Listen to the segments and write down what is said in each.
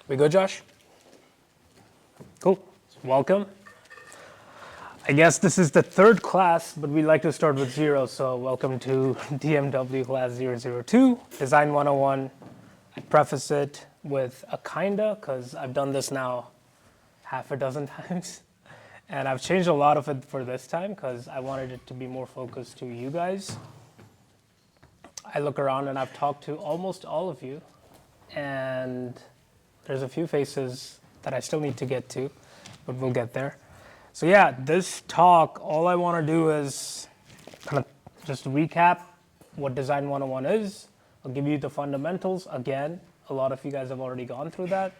We good, Josh? Cool. Welcome. I guess this is the third class, but we like to start with zero, so welcome to DMW class 002, Design 101. I preface it with a kinda, because I've done this now half a dozen times. And I've changed a lot of it for this time, because I wanted it to be more focused to you guys. I look around and I've talked to almost all of you, and there's a few faces that I still need to get to, but we'll get there. So yeah, this talk, all I want to do is kind of just recap what Design 101 is. I'll give you the fundamentals. Again, a lot of you guys have already gone through that,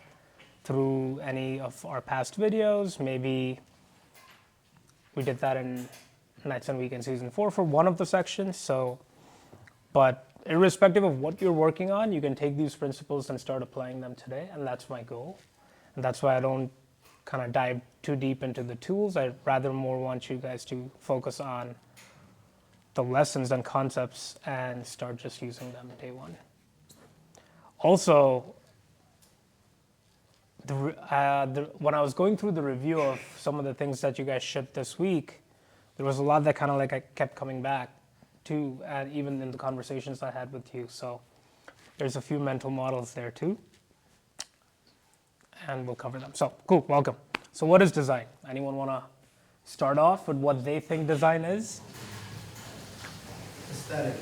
through any of our past videos. Maybe we did that in Nights and Weekends Season 4 for one of the sections. But irrespective of what you're working on, you can take these principles and start applying them today, and that's my goal. And that's why I don't kind of dive too deep into the tools. I rather more want you guys to focus on the lessons and concepts and start just using them day one. Also, when I was going through the review of some of the things that you guys shipped this week, there was a lot that kind of like I kept coming back to, and even in the conversations I had with you. So there's a few mental models there too, and we'll cover them. So cool, welcome. So what is design? Anyone want to start off with what they think design is? Aesthetic.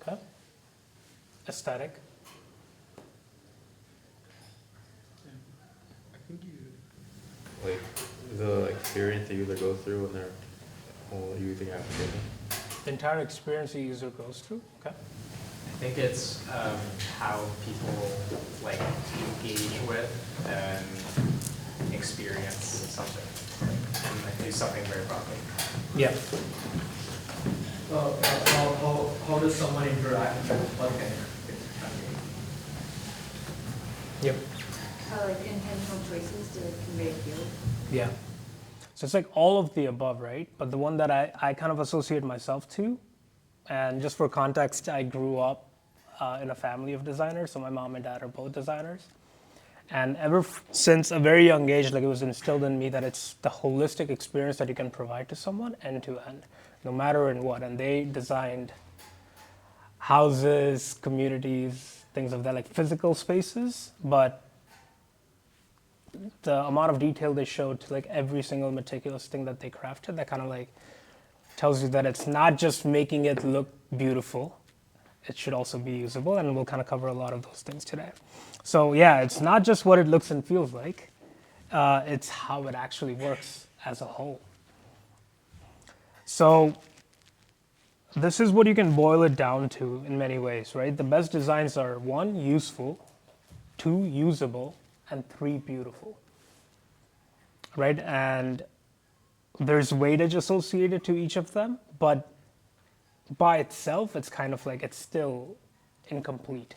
Okay. Aesthetic. I think Like the experience the user goes through when they're using application. The entire experience the user goes through. Okay. I think it's how people like engage with and experience something, and like do something very broadly. Yeah. how does someone interact with what kind Yep. How like intentional choices to convey feel. Yeah. So it's like all of the above, right? But the one that I kind of associate myself to, and just for context, I grew up in a family of designers, so my mom and dad are both designers. And since a very young age, like it was instilled in me that it's the holistic experience that you can provide to someone end to end, no matter in what. And they designed houses, communities, things of that, like physical spaces, but the amount of detail they showed to like every single meticulous thing that they crafted, that kind of like tells you that it's not just making it look beautiful, it should also be usable, and we'll kind of cover a lot of those things today. So yeah, it's not just what it looks and feels like, it's how it actually works as a whole. So this is what you can boil it down to in many ways, right? The best designs are 1, useful, 2, usable, and 3, beautiful, right? And there's weightage associated to each of them, but by itself, it's kind of like it's still incomplete,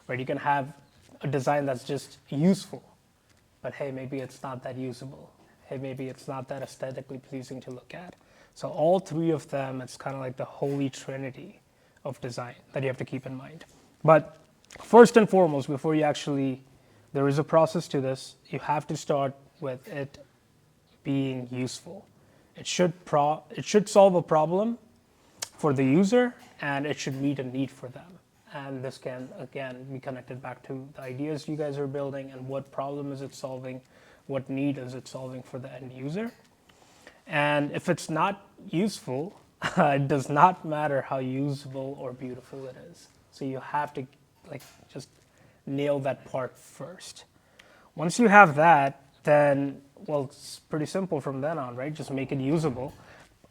right? You can have a design that's just useful, but hey, maybe it's not that usable. Hey, maybe it's not that aesthetically pleasing to look at. So all 3 of them, it's kind of like the holy trinity of design that you have to keep in mind. But first and foremost, before you actually, there is a process to this. You have to start with it being useful. It should solve a problem for the user, and it should meet a need for them. And this can, again, be connected back to the ideas you guys are building and what problem is it solving, what need is it solving for the end user. And if it's not useful, it does not matter how usable or beautiful it is. So you have to like just nail that part first. Once you have that, then, well, it's pretty simple from then on, right? Just make it usable.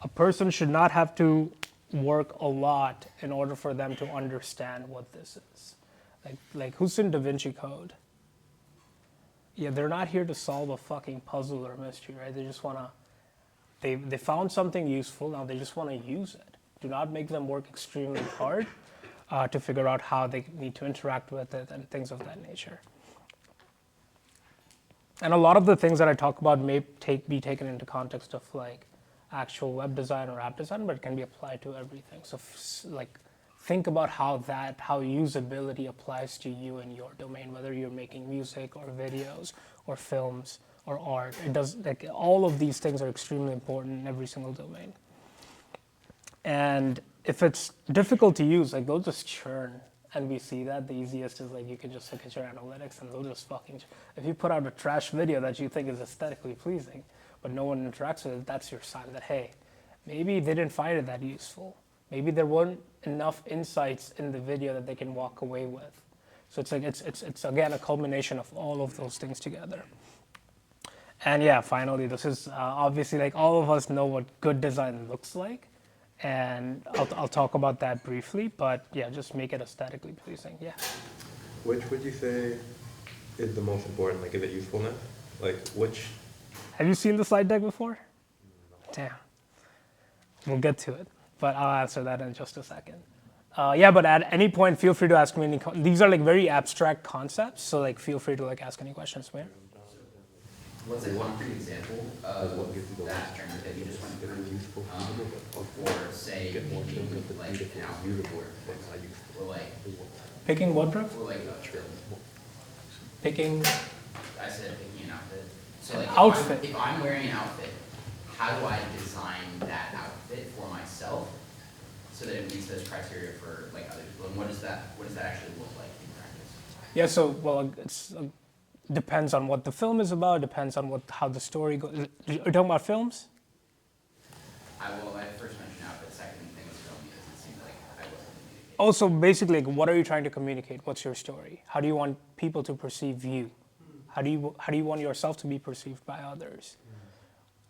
A person should not have to work a lot in order for them to understand what this is. Like who's seen Da Vinci Code? Yeah, they're not here to solve a fucking puzzle or mystery, right? They just want to, they found something useful, now they just want to use it. Do not make them work extremely hard to figure out how they need to interact with it and things of that nature. And a lot of the things that I talk about may be taken into context of like actual web design or app design, but it can be applied to everything. So like think about how usability applies to you and your domain, whether you're making music or videos or films or art. It does, like, all of these things are extremely important in every single domain. And if it's difficult to use, like, they'll just churn. And we see that the easiest is, like, you can just look at your analytics and they'll just fucking, if you put out a trash video that you think is aesthetically pleasing, but no one interacts with it, that's your sign that, hey, maybe they didn't find it that useful. Maybe there weren't enough insights in the video that they can walk away with. So it's like, it's again, a culmination of all of those things together. And yeah, finally, this is obviously, like, all of us know what good design looks like. And I'll talk about that briefly, but yeah, just make it aesthetically pleasing, yeah. Which would you say is the most important? Like, is it usefulness? Like, which? Have you seen the slide deck before? Damn. We'll get to it, but I'll answer that in just a second. Yeah, but at any point, feel free to ask me any, these are, like, very abstract concepts, so, like, feel free to, like, ask any questions, man. What's like one free example of that term that you just went through, or say making like an outfit or like Picking what, bro? or like a film. Picking, I said picking an outfit. So like outfit. If I'm wearing an outfit, how do I design that outfit for myself so that it meets those criteria for like other people? And what does that actually look like in practice? Yeah, so, well, it's depends on what the film is about, depends on how the story goes. Are you talking about films? I first mentioned outfit, second thing was film because it seemed like I wasn't communicating. Also, basically, like, what are you trying to communicate? What's your story? How do you want people to perceive you? How do you want yourself to be perceived by others?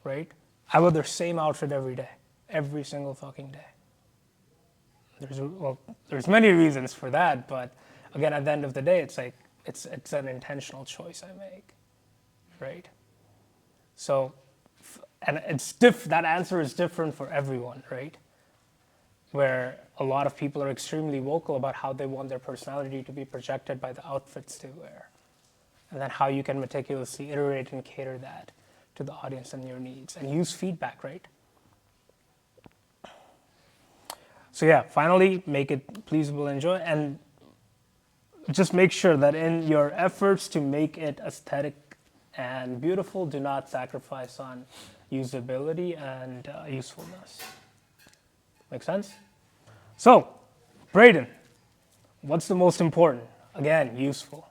Right? I wear the same outfit every day, every single fucking day. There's many reasons for that, but again, at the end of the day, it's like, it's an intentional choice I make, right? So, and that answer is different for everyone, right? Where a lot of people are extremely vocal about how they want their personality to be projected by the outfits they wear. And then how you can meticulously iterate and cater that to the audience and your needs, and use feedback, right? So yeah, finally, make it pleasable, enjoy, and just make sure that in your efforts to make it aesthetic and beautiful, do not sacrifice on usability and usefulness. Make sense? So, Braden, what's the most important? Again, useful.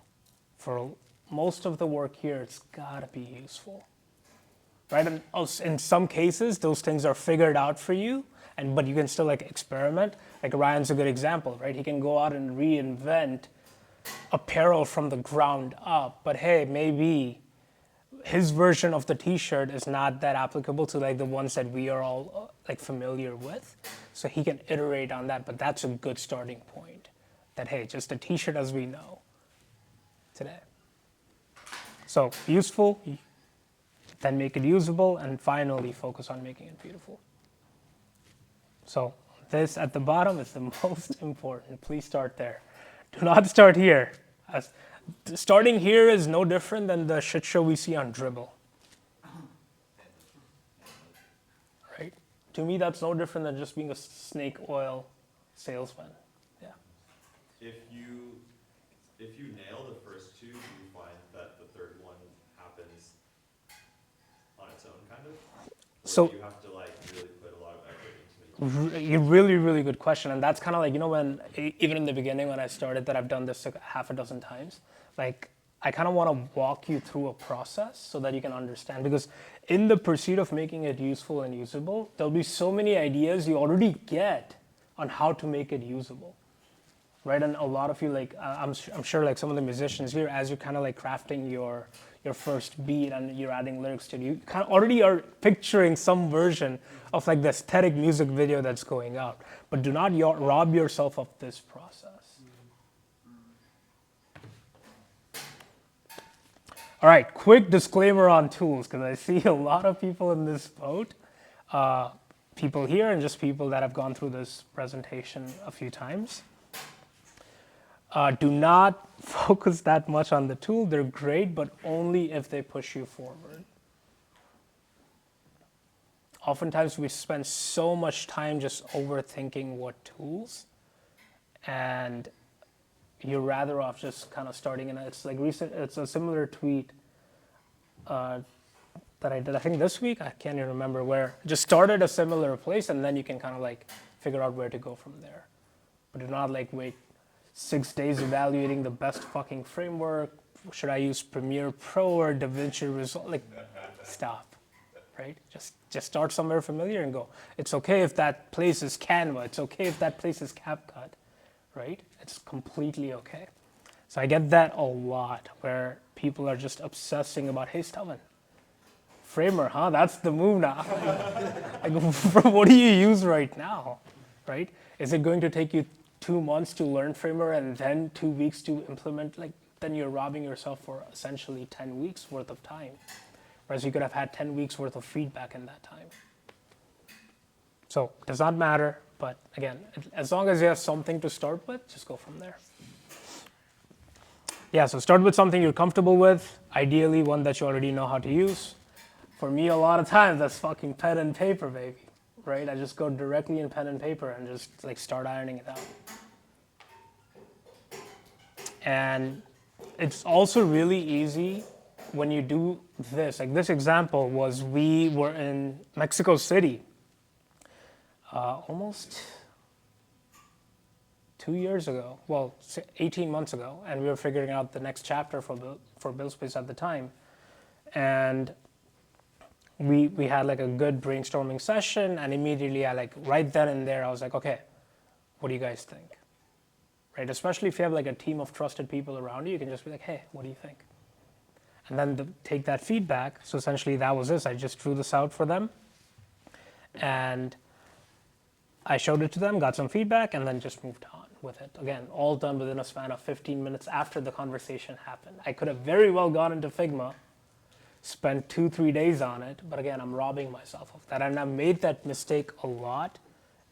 For most of the work here, it's gotta be useful. Right? And in some cases, those things are figured out for you, but you can still, like, experiment. Like, Ryan's a good example, right? He can go out and reinvent apparel from the ground up, but hey, maybe his version of the t-shirt is not that applicable to, like, the ones that we are all like familiar with, so he can iterate on that. But that's a good starting point, that hey, just a t-shirt as we know today. So useful, then make it usable, and finally focus on making it beautiful. So this at the bottom is the most important. Please start there. Do not start here. Starting here is no different than the shit show we see on Dribble. Right? To me, that's no different than just being a snake oil salesman. Yeah. If you nail the first two, do you find that the third one happens on its own, kind of? Or So do you have to, like, really put a lot of effort into it? a really, really good question. And that's kind of like, you know, when, even in the beginning when I started, that I've done this like half a dozen times, like, I kind of want to walk you through a process so that you can understand. Because in the pursuit of making it useful and usable, there'll be so many ideas you already get on how to make it usable. Right? And a lot of you, like, I'm sure, like, some of the musicians here, as you're kind of like crafting your first beat and you're adding lyrics to it, you kind of already are picturing some version of, like, the aesthetic music video that's going out. But do not rob yourself of this process. All right, quick disclaimer on tools, because I see a lot of people in this boat, people here and just people that have gone through this presentation a few times. Do not focus that much on the tool. They're great, but only if they push you forward. Oftentimes we spend so much time just overthinking what tools, and you're rather off just kind of starting in it's like recent. It's a similar tweet that I did, I think this week. I can't even remember where. Just start at a similar place, and then you can kind of like figure out where to go from there. But do not like wait 6 days evaluating the best fucking framework. Should I use Premiere Pro or DaVinci Resolve? Like, stop, right? Just start somewhere familiar and go. It's okay if that place is Canva. It's okay if that place is CapCut, right? It's completely okay. So I get that a lot, where people are just obsessing about, hey, Stavan, Framer, huh? That's the move now. Like, what do you use right now, right? Is it going to take you 2 months to learn Framer and then 2 weeks to implement? Like, then you're robbing yourself for essentially 10 weeks worth of time. Whereas you could have had 10 weeks worth of feedback in that time. So it does not matter, but again, as long as you have something to start with, just go from there. Yeah, so start with something you're comfortable with, ideally one that you already know how to use. For me, a lot of times, that's fucking pen and paper, baby, right? I just go directly in pen and paper and just like start ironing it out. And it's also really easy when you do this. Like this example was, we were in Mexico City almost 2 years ago, well, 18 months ago, and we were figuring out the next chapter for buildspace at the time. And we had like a good brainstorming session, and immediately I like right then and there I was like, okay, what do you guys think? Right? Especially if you have like a team of trusted people around you, you can just be like, hey, what do you think? And then take that feedback. So essentially that was this. I just drew this out for them, and I showed it to them, got some feedback, and then just moved on with it. Again, all done within a span of 15 minutes after the conversation happened. I could have very well gone into Figma, spent 2-3 days on it, but again, I'm robbing myself of that. And I've made that mistake a lot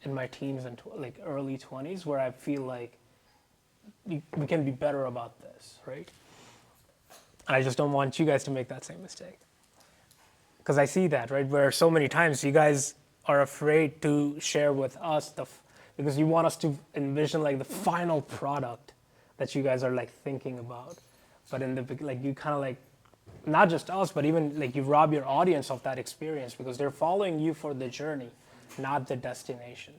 in my teens and like early 20s, where I feel like we can be better about this, right? And I just don't want you guys to make that same mistake. Because I see that, right, where so many times you guys are afraid to share with us because you want us to envision like the final product that you guys are like thinking about. But in the like, you kind of like, not just us, but even like you rob your audience of that experience, because they're following you for the journey, not the destination.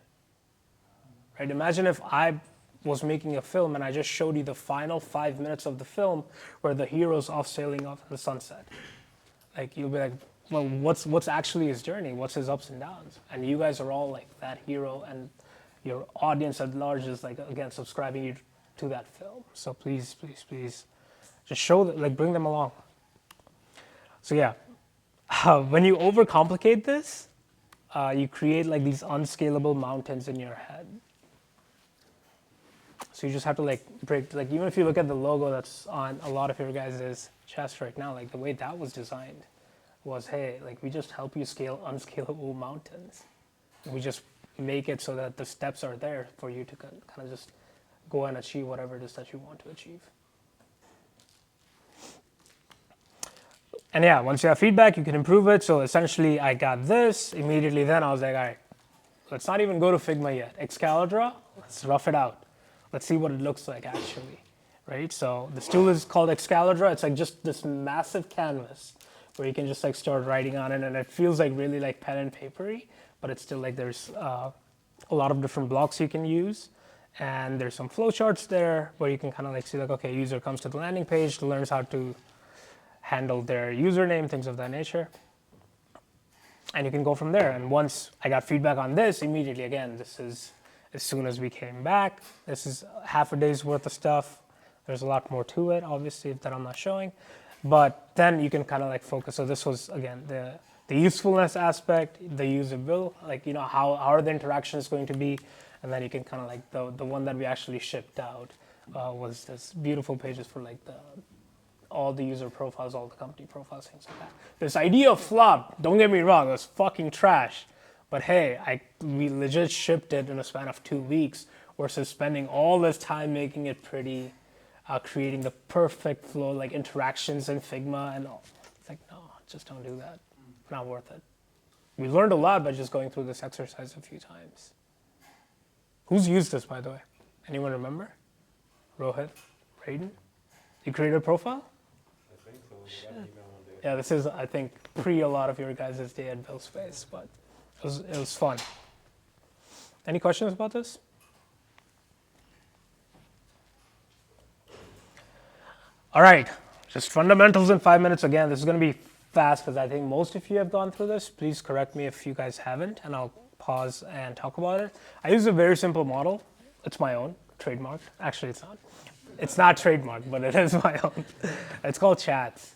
Right? Imagine if I was making a film and I just showed you the final 5 minutes of the film where the hero's off sailing off in the sunset. Like, you'll be like, well, what's actually his journey? What's his ups and downs? And you guys are all like that hero, and your audience at large is like, again, subscribing you to that film. So please, please, please, just show that, like, bring them along. So yeah, when you overcomplicate this, you create like these unscalable mountains in your head. So you just have to like break, like even if you look at the logo that's on a lot of your guys' chest right now, like the way that was designed was, hey, like we just help you scale unscalable mountains. We just make it so that the steps are there for you to kind of just go and achieve whatever it is that you want to achieve. And yeah, once you have feedback, you can improve it. So essentially I got this. Immediately then I was like, all right, let's not even go to Figma yet. Excalibur, let's rough it out. Let's see what it looks like actually, right? So this tool is called Excalibur. It's like just this massive canvas where you can just like start writing on it, and it feels like really like pen and papery, but it's still like there's a lot of different blocks you can use. And there's some flowcharts there where you can kind of like see like, okay, user comes to the landing page, learns how to handle their username, things of that nature. And you can go from there. And once I got feedback on this, immediately, again, this is as soon as we came back, this is half a day's worth of stuff. There's a lot more to it, obviously, that I'm not showing. But then you can kind of like focus. So this was, again, the usefulness aspect, the usability, like, you know, how are the interactions going to be? And then you can kind of like, the one that we actually shipped out was this beautiful pages for like all the user profiles, all the company profiles, things like that. This idea flopped, don't get me wrong, it was fucking trash. But hey, we legit shipped it in a span of 2 weeks versus spending all this time making it pretty, creating the perfect flow, like interactions in Figma and all. It's like, no, just don't do that. Not worth it. We learned a lot by just going through this exercise a few times. Who's used this, by the way? Anyone remember? Rohit, Raiden? You created a profile? I think so. I got an email one day. Yeah, this is, I think, pre a lot of your guys' day at buildspace, but it was fun. Any questions about this? All right, just fundamentals in 5 minutes. Again, this is going to be fast because I think most of you have gone through this. Please correct me if you guys haven't, and I'll pause and talk about it. I use a very simple model. It's my own, trademarked. Actually, it's not. It's not trademarked, but it is my own. It's called Chats.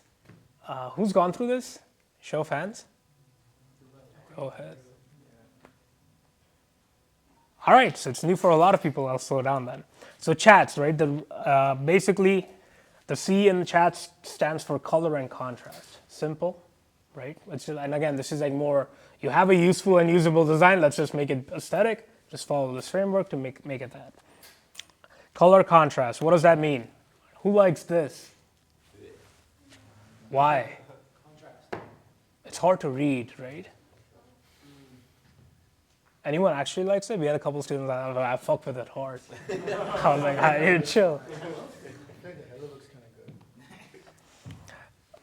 Who's gone through this? Show of hands. Go ahead. All right, so it's new for a lot of people. I'll slow down then. So Chats, right? Basically, the C in Chats stands for color and contrast. Simple, right? And again, this is like more, you have a useful and usable design. Let's just make it aesthetic. Just follow this framework to make it that. Color contrast, what does that mean? Who likes this? Why? It's hard to read, right? Anyone actually likes it? We had a couple students that I fuck with it hard. I was like, I need to chill.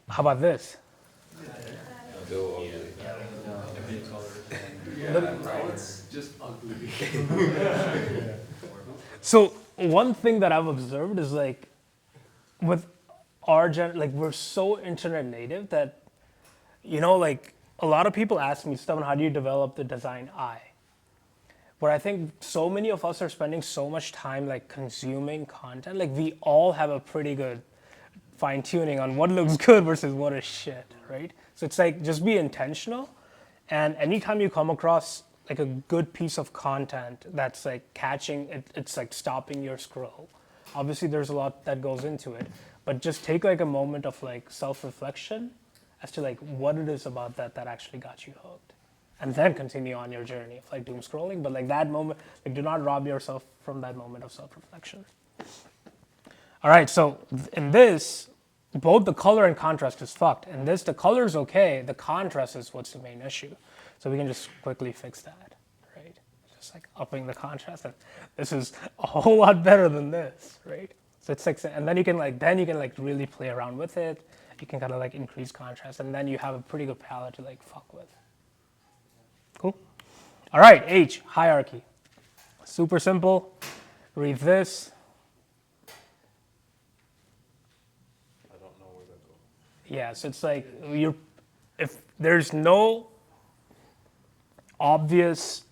How about this? Bill ugly. It's just ugly. So one thing that I've observed is like, with our like we're so internet native that, like a lot of people ask me, Stefan, how do you develop the design eye? Where I think so many of us are spending so much time like consuming content, like we all have a pretty good fine tuning on what looks good versus what is shit, right? So it's like, just be intentional. And anytime you come across like a good piece of content that's like catching it, it's like stopping your scroll. Obviously there's a lot that goes into it, but just take like a moment of like self-reflection as to like what it is about that actually got you hooked. And then continue on your journey of like doom scrolling. But like that moment, like do not rob yourself from that moment of self-reflection. All right, so in this, both the color and contrast is fucked. In this, the color is okay, the contrast is what's the main issue. So we can just quickly fix that, right? Just like upping the contrast. And this is a whole lot better than this, right? So it's like, and then you can like really play around with it. You can kind of like increase contrast, and then you have a pretty good palette to like fuck with. Cool. All right, H, hierarchy. Super simple. Read this. I don't know where that goes. Yeah, so it's like if there's no obvious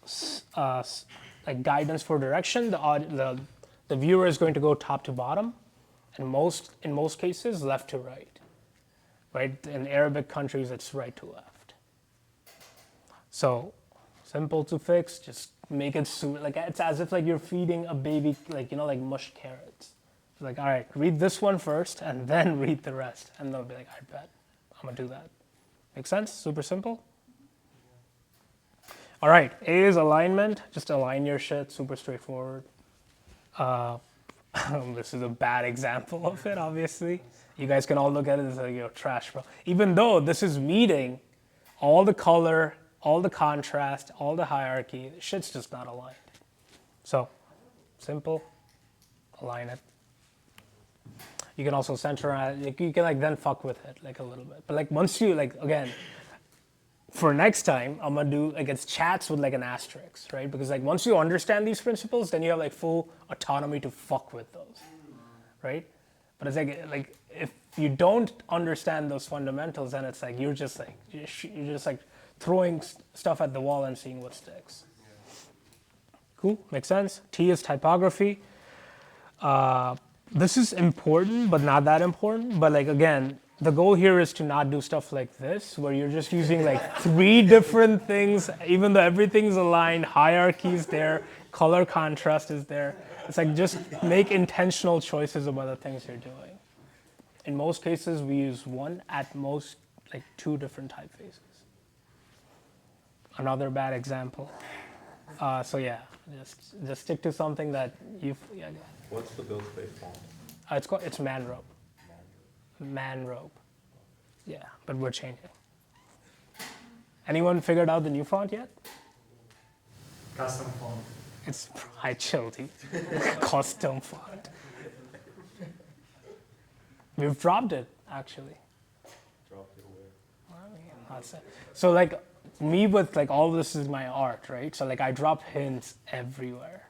like guidance for direction, the viewer is going to go top to bottom, and in most cases left to right. Right? In Arabic countries, it's right to left. So simple to fix. Just make it like it's as if like you're feeding a baby like like mushed carrots. Like, all right, read this one first and then read the rest. And they'll be like, I bet I'm going to do that. Make sense? Super simple? All right, A is alignment. Just align your shit. Super straightforward. This is a bad example of it, obviously. You guys can all look at it as like, trash, bro. Even though this is meeting all the color, all the contrast, all the hierarchy, shit's just not aligned. So, simple, align it. You can also center it. You can like then fuck with it like a little bit. But like once you like, again, for next time, I'm gonna do like it's chats with like an asterisk, right? Because like once you understand these principles, then you have like full autonomy to fuck with those, right? But it's like if you don't understand those fundamentals, then it's like you're just like throwing stuff at the wall and seeing what sticks. Cool, makes sense. T is typography. This is important, but not that important. But like again, the goal here is to not do stuff like this, where you're just using like 3 different things, even though everything's aligned, hierarchy is there, color contrast is there. It's like just make intentional choices about the things you're doing. In most cases, we use 1, at most like 2 different typefaces. Another bad example. So yeah, just stick to something that you've. Yeah, What's the buildspace font? it's Manrope. Manrope. Yeah, but we're changing. Anyone figured out the new font yet? Custom font. It's high chilled, custom font. We've dropped it, actually. Drop it away. I mean, that's it. So like me with like all this is my art, right? So like I drop hints everywhere.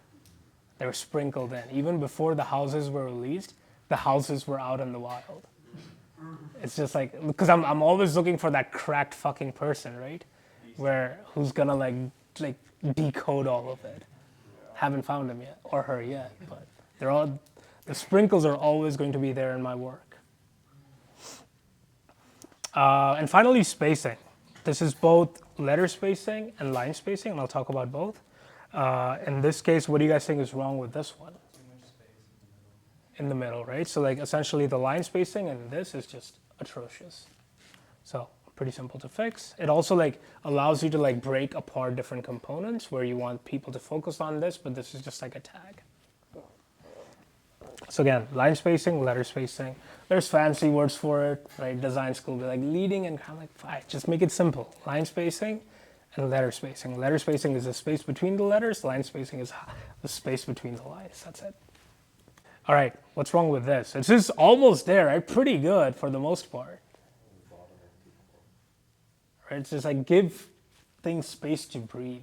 They were sprinkled in. Even before the houses were released, the houses were out in the wild. It's just like, because I'm always looking for that cracked fucking person, right? Who's gonna like decode all of it. Haven't found him yet, or her yet, but the sprinkles are always going to be there in my work. And finally, spacing. This is both letter spacing and line spacing, and I'll talk about both. In this case, what do you guys think is wrong with this one? In the middle, right? So like essentially the line spacing and this is just atrocious. So pretty simple to fix. It also like allows you to like break apart different components where you want people to focus on this, but this is just like a tag. So again, line spacing, letter spacing. There's fancy words for it, right? Design school be like leading and kind of like, fine, just make it simple. Line spacing and letter spacing. Letter spacing is the space between the letters. Line spacing is the space between the lines. That's it. All right, what's wrong with this? It's just almost there, right? Pretty good for the most part. Right? It's just like give things space to breathe.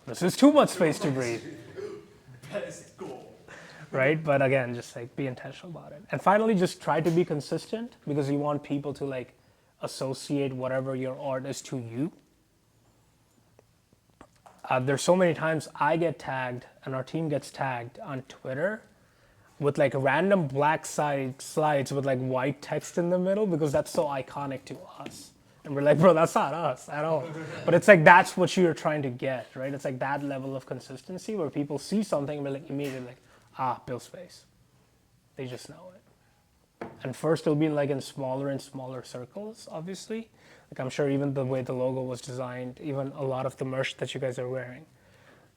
This is too much space to breathe. That is cool. Right? But again, just like be intentional about it. And finally, just try to be consistent because you want people to like associate whatever your art is to you. There's so many times I get tagged and our team gets tagged on Twitter with like random black slides with like white text in the middle because that's so iconic to us. And we're like, bro, that's not us at all. But it's like that's what you're trying to get, right? It's like that level of consistency where people see something and we're like immediately like, buildspace. They just know it. And first it'll be like in smaller and smaller circles, obviously. Like I'm sure even the way the logo was designed, even a lot of the merch that you guys are wearing,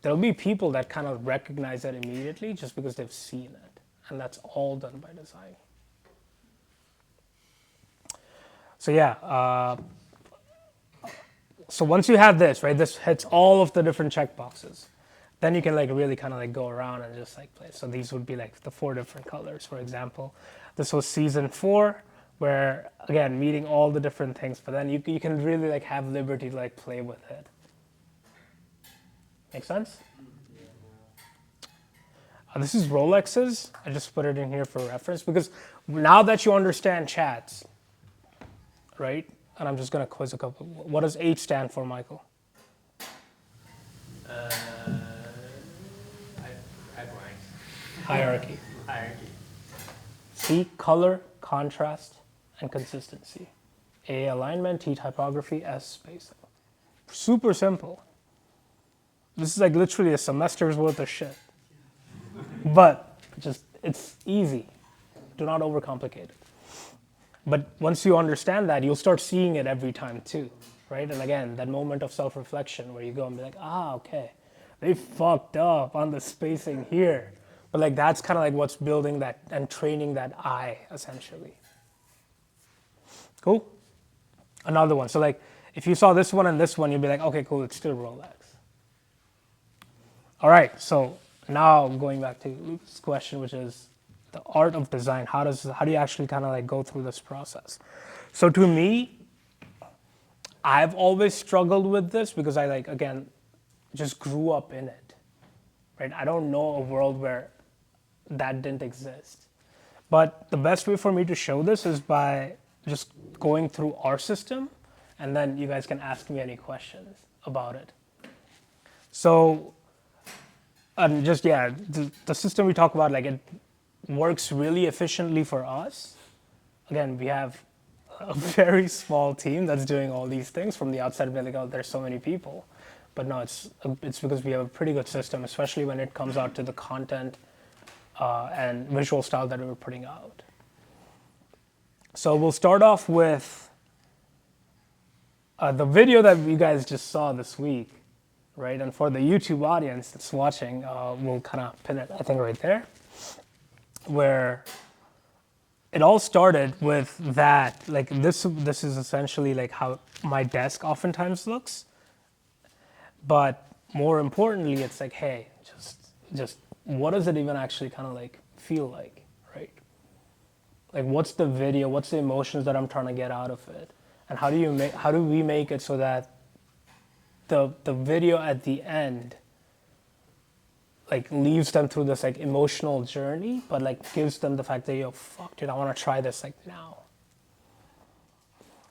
there'll be people that kind of recognize that immediately just because they've seen it. And that's all done by design. So yeah, so once you have this, right, this hits all of the different checkboxes. Then you can like really kind of like go around and just like play. So these would be like the 4 different colors, for example. This was season 4. Where again meeting all the different things, but then you can really like have liberty to like play with it. Make sense? This is Rolexes. I just put it in here for reference because now that you understand chats, right? And I'm just gonna quiz a couple. What does H stand for, Michael? I blanked. Hierarchy. Hierarchy. C, color, contrast, and consistency. A, alignment. T, typography. S, spacing. Super simple. This is like literally a semester's worth of shit. But just, it's easy. Do not overcomplicate it. But once you understand that, you'll start seeing it every time too, right? And again, that moment of self-reflection where you go and be like, okay, they fucked up on the spacing here. But like that's kind of like what's building that and training that eye, essentially. Cool? Another one. So like, if you saw this one and this one, you'd be like, okay, cool, it's still Rolex. All right, so now going back to Luke's question, which is the art of design. How do you actually kind of like go through this process? So to me, I've always struggled with this because I like, again, just grew up in it, right? I don't know a world where that didn't exist. But the best way for me to show this is by just going through our system, and then you guys can ask me any questions about it. So, just, yeah, the system we talk about, like it works really efficiently for us. Again, we have a very small team that's doing all these things. From the outside, we're like, oh, there's so many people. But no, it's because we have a pretty good system, especially when it comes out to the content and visual style that we're putting out. So we'll start off with the video that you guys just saw this week, right? And for the YouTube audience that's watching, we'll kind of pin it, I think, right there, where it all started with that. Like this is essentially like how my desk oftentimes looks. But more importantly, it's like, hey, just what does it even actually kind of like feel like, right? Like, what's the video? What's the emotions that I'm trying to get out of it? And how do we make it so that the video at the end like leads them through this like emotional journey, but like gives them the fact that, yo, fuck, dude, I want to try this like now,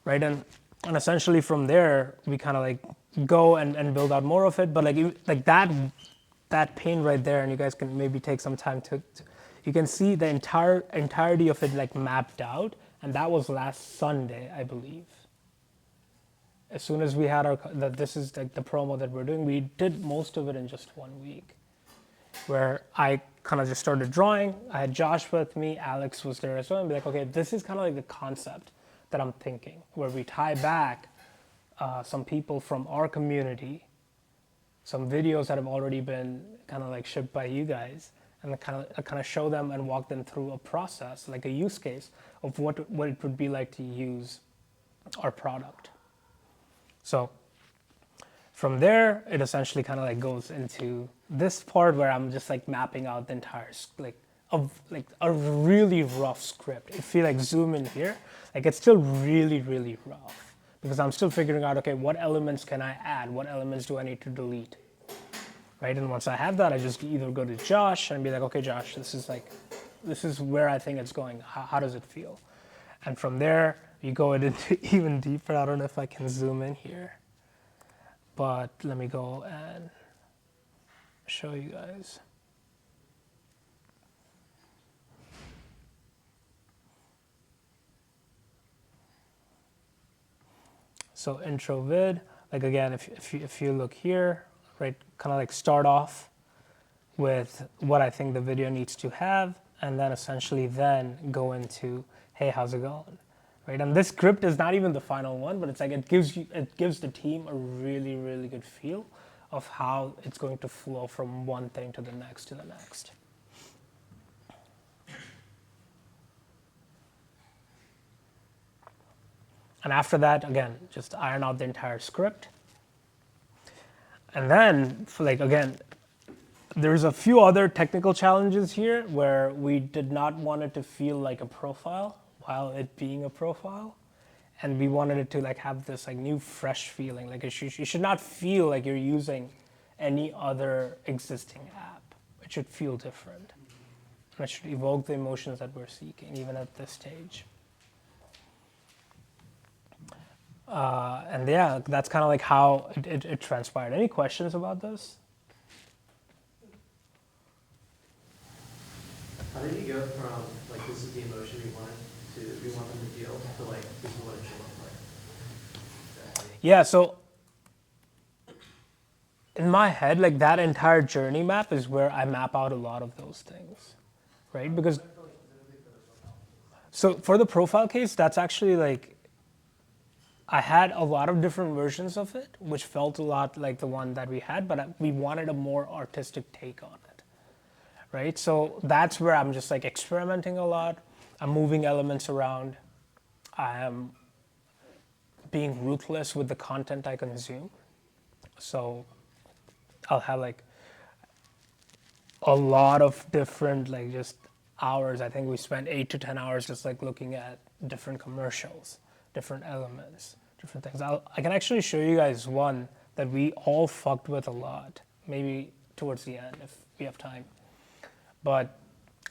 right? And essentially from there we kind of like go and build out more of it. But like that paint right there, and you guys can maybe take some time to you can see the entirety of it like mapped out, and that was last Sunday, I believe. As soon as we had this is like the promo that we're doing, we did most of it in just 1 week, where I kind of just started drawing. I had Josh with me, Alex was there as well, and be like, okay, this is kind of like the concept that I'm thinking, where we tie back some people from our community, some videos that have already been kind of like shipped by you guys, and kind of show them and walk them through a process, like a use case of what it would be like to use our product. So from there, it essentially kind of like goes into this part where I'm just like mapping out the entire a really rough script. If you like zoom in here, like it's still really, really rough, because I'm still figuring out, okay, what elements can I add? What elements do I need to delete? Right, and once I have that, I just either go to Josh and be like, okay, Josh, this is where I think it's going. How does it feel? And from there, you go into even deeper. I don't know if I can zoom in here, but let me go and show you guys. So intro vid, like again, if you look here, right, kind of like start off with what I think the video needs to have, and then essentially then go into, hey, how's it going, right? And this script is not even the final one, but it's like it gives the team a really, really good feel of how it's going to flow from one thing to the next to the next. And after that, again, just iron out the entire script. And then, again, there's a few other technical challenges here where we did not want it to feel like a profile while it being a profile. And we wanted it to like have this like new fresh feeling. Like you should not feel like you're using any other existing app. It should feel different. And it should evoke the emotions that we're seeking, even at this stage. And yeah, that's kind of like how it transpired. Any questions about this? How did you go from like this is the emotion we want them to feel to like this is what it should look like? Exactly. Yeah, so in my head, like that entire journey map is where I map out a lot of those things, right? Because so for the profile case, that's actually like I had a lot of different versions of it, which felt a lot like the one that we had, but we wanted a more artistic take on it, right? So that's where I'm just like experimenting a lot. I'm moving elements around. I am being ruthless with the content I consume. So I'll have like a lot of different like just hours. I think we spent 8 to 10 hours just like looking at different commercials, different elements, different things. I can actually show you guys one that we all fucked with a lot, maybe towards the end if we have time. But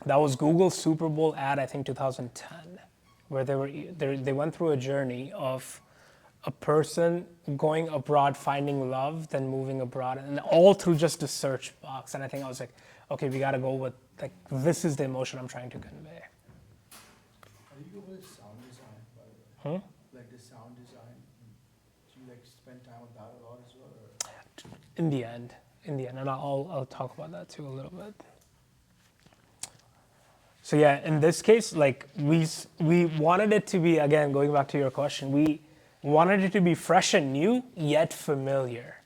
that was Google's Super Bowl ad, I think 2010, where they went through a journey of a person going abroad, finding love, then moving abroad, and all through just the search box. And I think I was like, okay, we gotta go with like this is the emotion I'm trying to convey. How do you go with sound design, by the way? Like the sound design, do you like spend time with that a lot as well? Or? In the end, and I'll talk about that too a little bit. So yeah, in this case, like we wanted it to be, again, going back to your question, we wanted it to be fresh and new, yet familiar,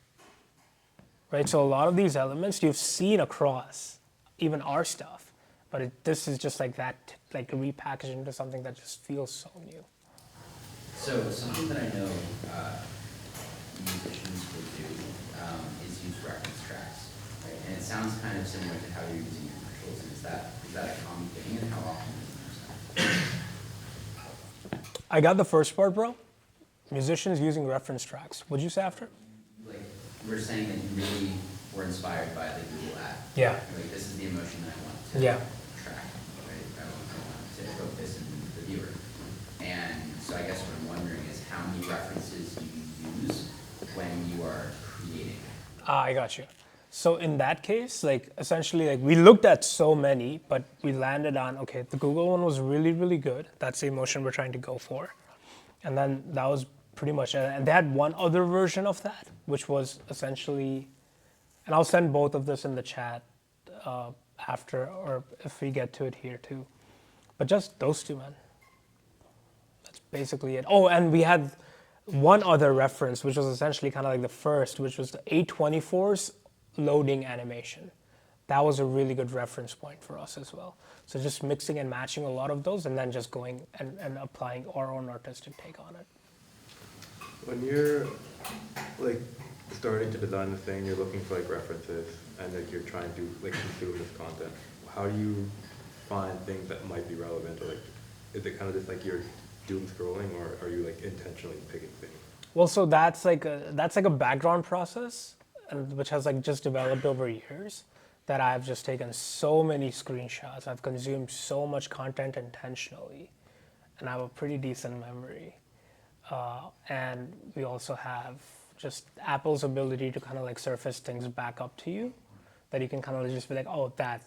right? So a lot of these elements you've seen across, even our stuff, but this is just like that, like repackaged into something that just feels so new. So something that I know musicians will do is reference tracks, right? And it sounds kind of similar to how you're using your commercials. Is that a common thing, and how often is it used? I got the first part, bro. Musicians using reference tracks. What'd you say after? Like, we're saying that you really were inspired by the Google ad. Yeah. Like, this is the emotion that I want to Yeah. track, right? I want to evoke this in the viewer. And so I guess what I'm wondering is how many references do you use when you are creating? I got you. So in that case, like essentially, like we looked at so many, but we landed on, okay, the Google one was really, really good. That's the emotion we're trying to go for. And then that was pretty much it. And they had one other version of that, which was essentially, and I'll send both of this in the chat after, or if we get to it here too. But just those two, man. That's basically it. Oh, and we had one other reference, which was essentially kind of like the first, which was the A24's loading animation. That was a really good reference point for us as well. So just mixing and matching a lot of those and then just going and applying our own artistic take on it. When you're like starting to design the thing, you're looking for like references and like you're trying to like consume this content. How do you find things that might be relevant, or like is it kind of just like you're doom scrolling, or are you like intentionally picking things? Well, so that's like a background process, which has like just developed over years. That I've just taken so many screenshots. I've consumed so much content intentionally, and I have a pretty decent memory. And we also have just Apple's ability to kind of like surface things back up to you, that you can kind of just be like, oh, that.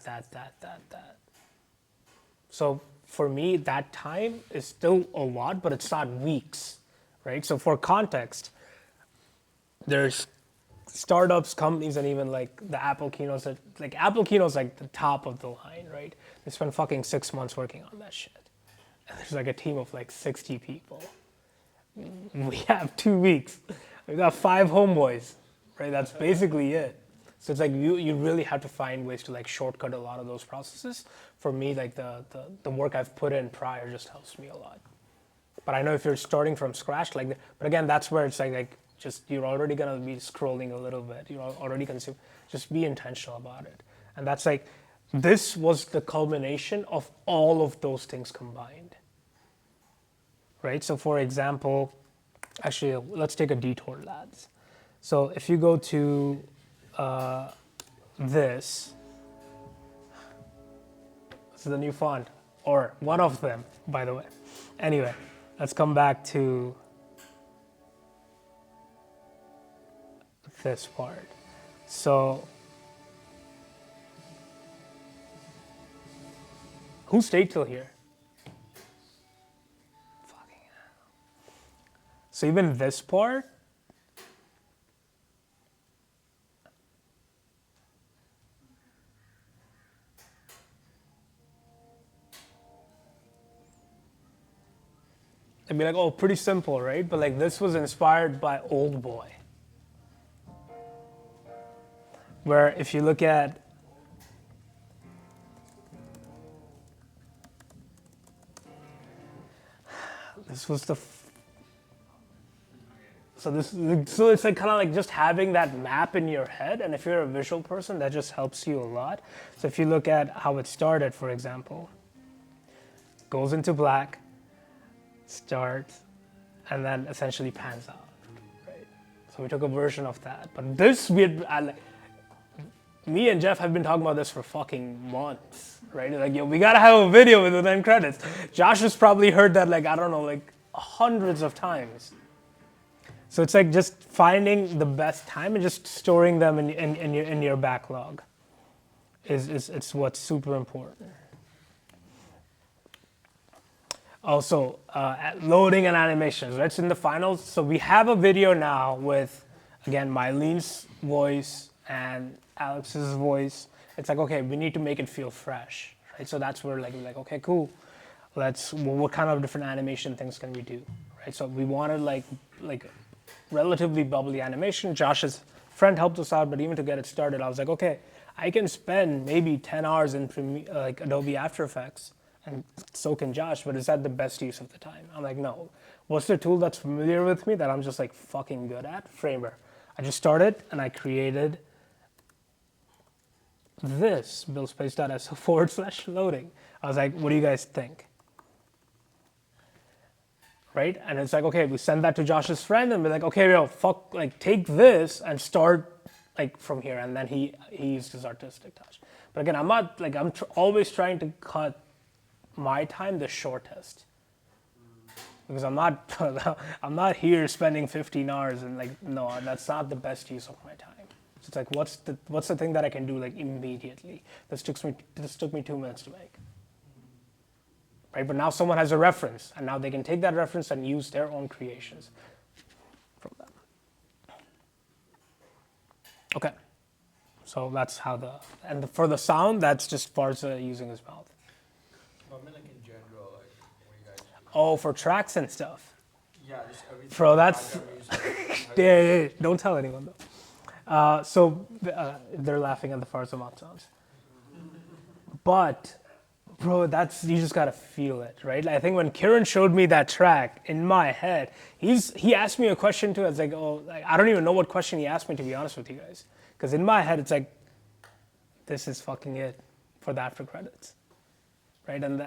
So for me, that time is still a lot, but it's not weeks, right? So for context, there's startups, companies, and even like the Apple keynotes, like Apple keynotes like the top of the line, right? They spend fucking 6 months working on that shit. And there's like a team of like 60 people. We have 2 weeks. We got 5 homeboys, right? That's basically it. So it's like you really have to find ways to like shortcut a lot of those processes. For me, like the work I've put in prior just helps me a lot. But I know if you're starting from scratch, like, but again, that's where it's like just you're already gonna be scrolling a little bit. You're already consuming. Just be intentional about it. And that's like, this was the culmination of all of those things combined. Right? So for example, actually, let's take a detour, lads. So if you go to this is the new font, or one of them, by the way. Anyway, let's come back to this part. So who stayed till here? Fucking hell. So even this part, they'd be like, oh, pretty simple, right? But like this was inspired by Old Boy. Where if you look at this was the so it's like kind of like just having that map in your head, and if you're a visual person, that just helps you a lot. So if you look at how it started, for example, goes into black, starts, and then essentially pans out, right? So we took a version of that, but this me and Jeff have been talking about this for fucking months, right? Like, yo, we gotta have a video with the end credits. Josh has probably heard that, like, I don't know, like hundreds of times. So it's like just finding the best time and just storing them in your backlog it's what's super important. Also, loading and animations, right? It's in the finals. So we have a video now with, again, Mylene's voice and Alex's voice. It's like, okay, we need to make it feel fresh, right? So that's where we're like, okay, cool. What kind of different animation things can we do, right? So we wanted like relatively bubbly animation. Josh's friend helped us out, but even to get it started, I was like, okay, I can spend maybe 10 hours in Adobe After Effects, and so can Josh, but is that the best use of the time? I'm like, no. What's the tool that's familiar with me that I'm just like fucking good at? Framer. I just started and I created this buildspace.so/loading. I was like, what do you guys think? Right? And it's like, okay, we send that to Josh's friend and we're like, okay, yo, fuck, like take this and start like from here. And then he used his artistic touch. But again, I'm not like, always trying to cut my time the shortest. Because I'm not here spending 15 hours and like, no, that's not the best use of my time. So it's like, what's the thing that I can do like immediately? This took me 2 minutes to make. Right, but now someone has a reference, and now they can take that reference and use their own creations from that. Okay, so that's how for the sound, that's just Barza using his mouth. I mean, like in general, like what you guys do. Oh, for tracks and stuff. Yeah, just everything. Bro, that's yeah, don't tell anyone though. They're laughing at the Farza mouth sounds, but. Bro, you just gotta feel it, right? I think when Kiran showed me that track in my head, he asked me a question too. I was like, I don't even know what question he asked me, to be honest with you guys. Because in my head, it's like, this is fucking it for the after credits, right? And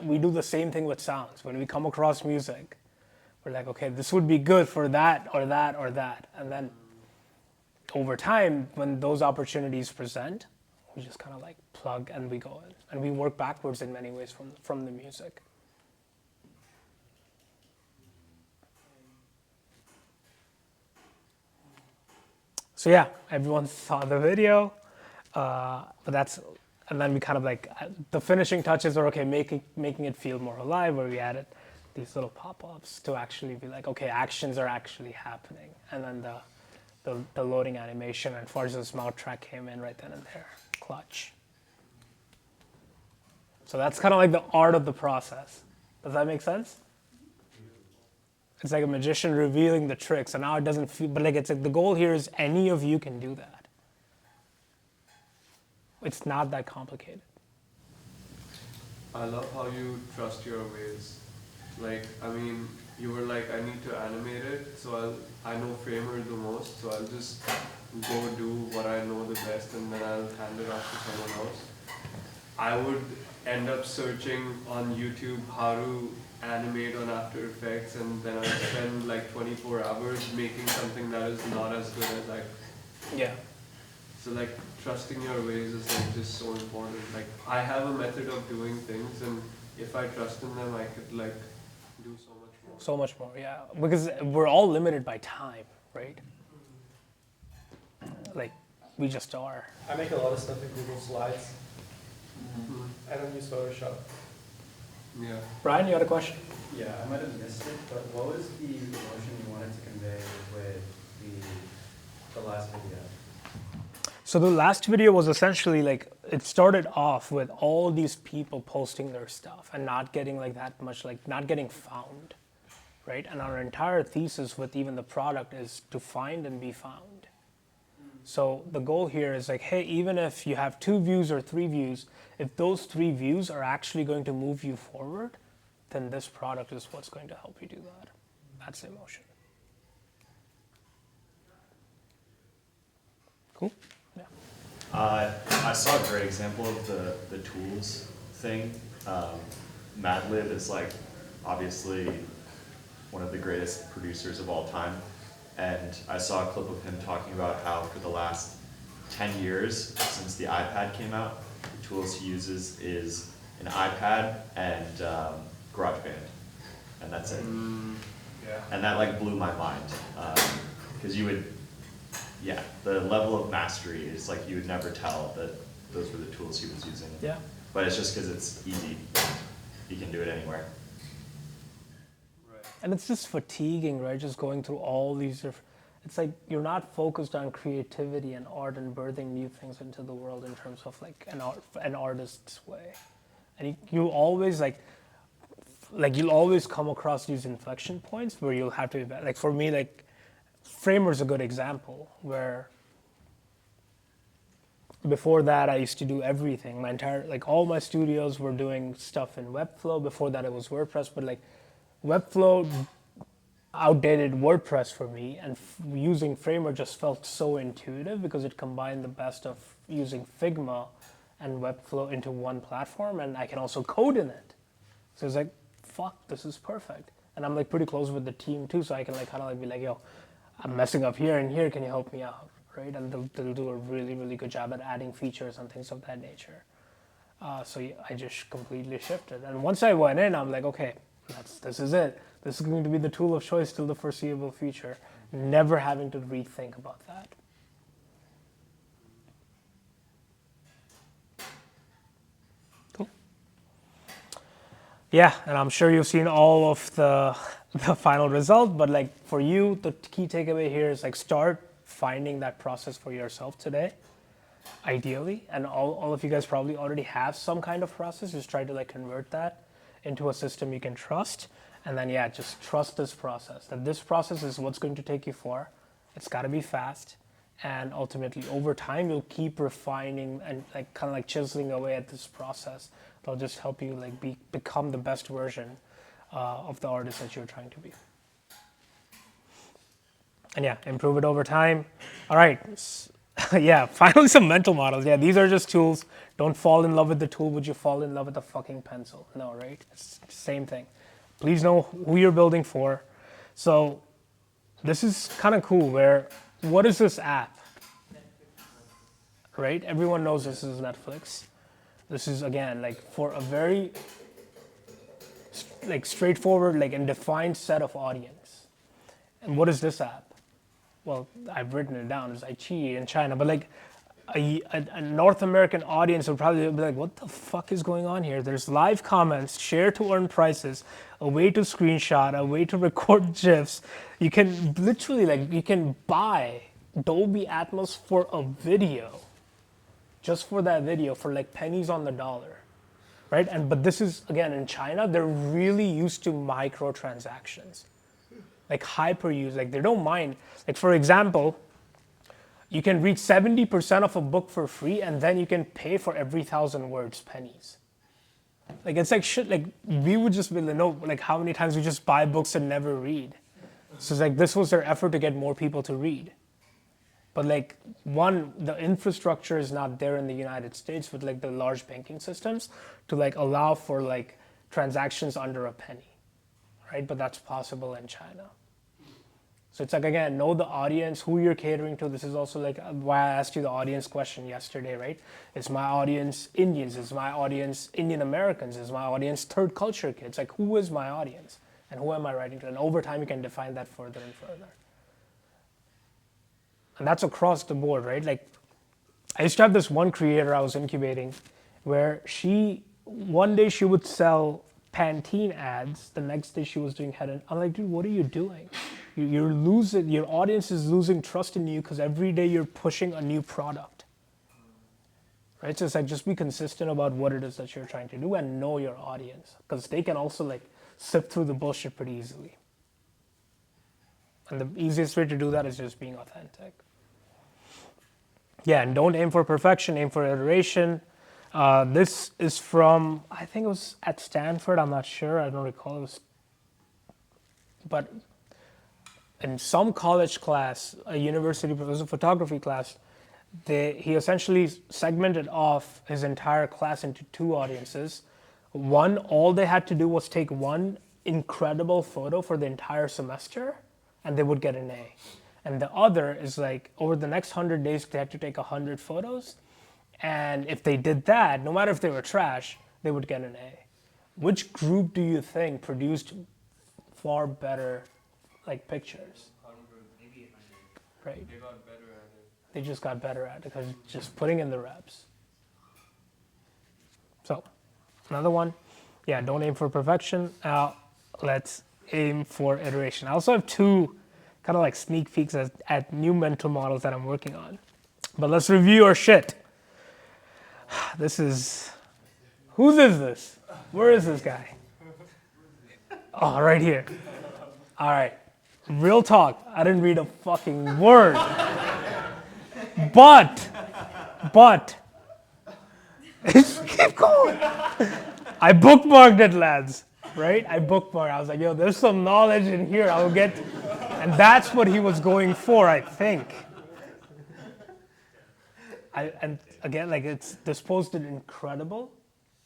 we do the same thing with sounds. When we come across music, we're like, okay, this would be good for that or that or that. And then over time, when those opportunities present, we just kind of like plug and we go in. And we work backwards in many ways from the music. So yeah, everyone saw the video. And then we kind of like, the finishing touches are okay, making it feel more alive, where we added these little pop-ups to actually be like, okay, actions are actually happening. And then the loading animation and Farza's mouth track came in right then and there. Clutch. So that's kind of like the art of the process. Does that make sense? It's like a magician revealing the tricks, and now it doesn't feel, but like it's like the goal here is any of you can do that. It's not that complicated. I love how you trust your ways. Like, I mean, you were like, I need to animate it, so I know Framer the most, so I'll just go do what I know the best, and then I'll hand it off to someone else. I would end up searching on YouTube how to animate on After Effects, and then I'd spend like 24 hours making something that is not as good as Yeah. So like trusting your ways is like just so important. Like I have a method of doing things, and if I trust in them, I could like do so much more. So much more, yeah. Because we're all limited by time, right? Like, we just are. I make a lot of stuff in Google Slides. I don't use Photoshop. Yeah. Brian, you had a question? Yeah, I might have missed it, but what was the emotion you wanted to convey with the last video? So the last video was essentially like, it started off with all these people posting their stuff and not getting like that much, like not getting found, right? And our entire thesis with even the product is to find and be found. So the goal here is like, hey, even if you have 2 views or 3 views, if those 3 views are actually going to move you forward, then this product is what's going to help you do that. That's the emotion. Cool? Yeah. I saw a great example of the tools thing. Madlib is like obviously one of the greatest producers of all time. And I saw a clip of him talking about how for the last 10 years since the iPad came out, the tools he uses is an iPad and GarageBand, and that's it. Yeah. And that like blew my mind, because the level of mastery is like you would never tell that those were the tools he was using. Yeah. But it's just because it's easy. You can do it anywhere. And it's just fatiguing, right? Just going through all these it's like you're not focused on creativity and art and birthing new things into the world in terms of like an artist's way. And you always you'll always come across these inflection points where you'll have to, like for me, like Framer's a good example where before that I used to do everything. My entire, like all my studios were doing stuff in Webflow. Before that it was WordPress, but like Webflow, outdated WordPress for me, and using Framer just felt so intuitive because it combined the best of using Figma and Webflow into one platform, and I can also code in it. So it's like, fuck, this is perfect. And I'm like pretty close with the team too, so I can like kind of like be like, yo, I'm messing up here and here, can you help me out, right? And they'll do a really, really good job at adding features and things of that nature. So yeah, I just completely shifted. And once I went in, I'm like, okay, this is it. This is going to be the tool of choice till the foreseeable future. Never having to rethink about that. Cool. Yeah, and I'm sure you've seen all of the final result, but like for you, the key takeaway here is like start finding that process for yourself today, ideally. And all of you guys probably already have some kind of process. Just try to like convert that into a system you can trust. And then, yeah, just trust this process, that this process is what's going to take you far. It's got to be fast. And ultimately, over time, you'll keep refining and like kind of like chiseling away at this process. That'll just help you like become the best version of the artist that you're trying to be. And yeah, improve it over time. All right. Yeah, finally some mental models. Yeah, these are just tools. Don't fall in love with the tool. Would you fall in love with the fucking pencil? No, right? It's the same thing. Please know who you're building for. So this is kind of cool where, what is this app? Right? Everyone knows this is Netflix. This is, again, like for a very like straightforward like and defined set of audience. And what is this app? Well, I've written it down. It's Aichi in China, but like a North American audience would probably be like, what the fuck is going on here? There's live comments, share to earn prices, a way to screenshot, a way to record GIFs. You can literally like, you can buy Dolby Atmos for a video, just for that video, for like pennies on the dollar, right? But this is, again, in China, they're really used to microtransactions. Like hyper use, like they don't mind. Like for example, you can read 70% of a book for free and then you can pay for every 1,000 words pennies. Like it's like shit, like we would just be like, no, like how many times we just buy books and never read. So it's like this was their effort to get more people to read. But like one, the infrastructure is not there in the United States with like the large banking systems to like allow for like transactions under a penny. Right? But that's possible in China. So it's like, again, know the audience, who you're catering to. This is also like why I asked you the audience question yesterday, right? Is my audience Indians? Is my audience Indian Americans? Is my audience third culture kids? Like who is my audience? And who am I writing to? And over time you can define that further and further. And that's across the board, right? Like I used to have this one creator I was incubating where one day she would sell Pantene ads, the next day she was doing Head and I'm like, dude, what are you doing? You're losing, your audience is losing trust in you because every day you're pushing a new product. Right? So it's like just be consistent about what it is that you're trying to do and know your audience because they can also like sift through the bullshit pretty easily. And the easiest way to do that is just being authentic. Yeah, and don't aim for perfection, aim for iteration. This is from, I think it was at Stanford, I'm not sure, I don't recall. But in some college class, a university professor photography class, he essentially segmented off his entire class into two audiences. One, all they had to do was take one incredible photo for the entire semester, and they would get an A. And the other is like, over the next 100 days, they had to take 100 photos. And if they did that, no matter if they were trash, they would get an A. Which group do you think produced far better like pictures? Right. They got better at it. They just got better at it because just putting in the reps. So, another one. Yeah, don't aim for perfection. Let's aim for iteration. I also have two kind of like sneak peeks at new mental models that I'm working on. But let's review our shit. This is, whose is this? Where is this guy? Oh, right here. All right. Real talk. I didn't read a fucking word. But, keep going. I bookmarked it, lads. right? I bookmarked. I was like, yo, there's some knowledge in here. I'll get, and that's what he was going for, I think. And again, like this post did incredible,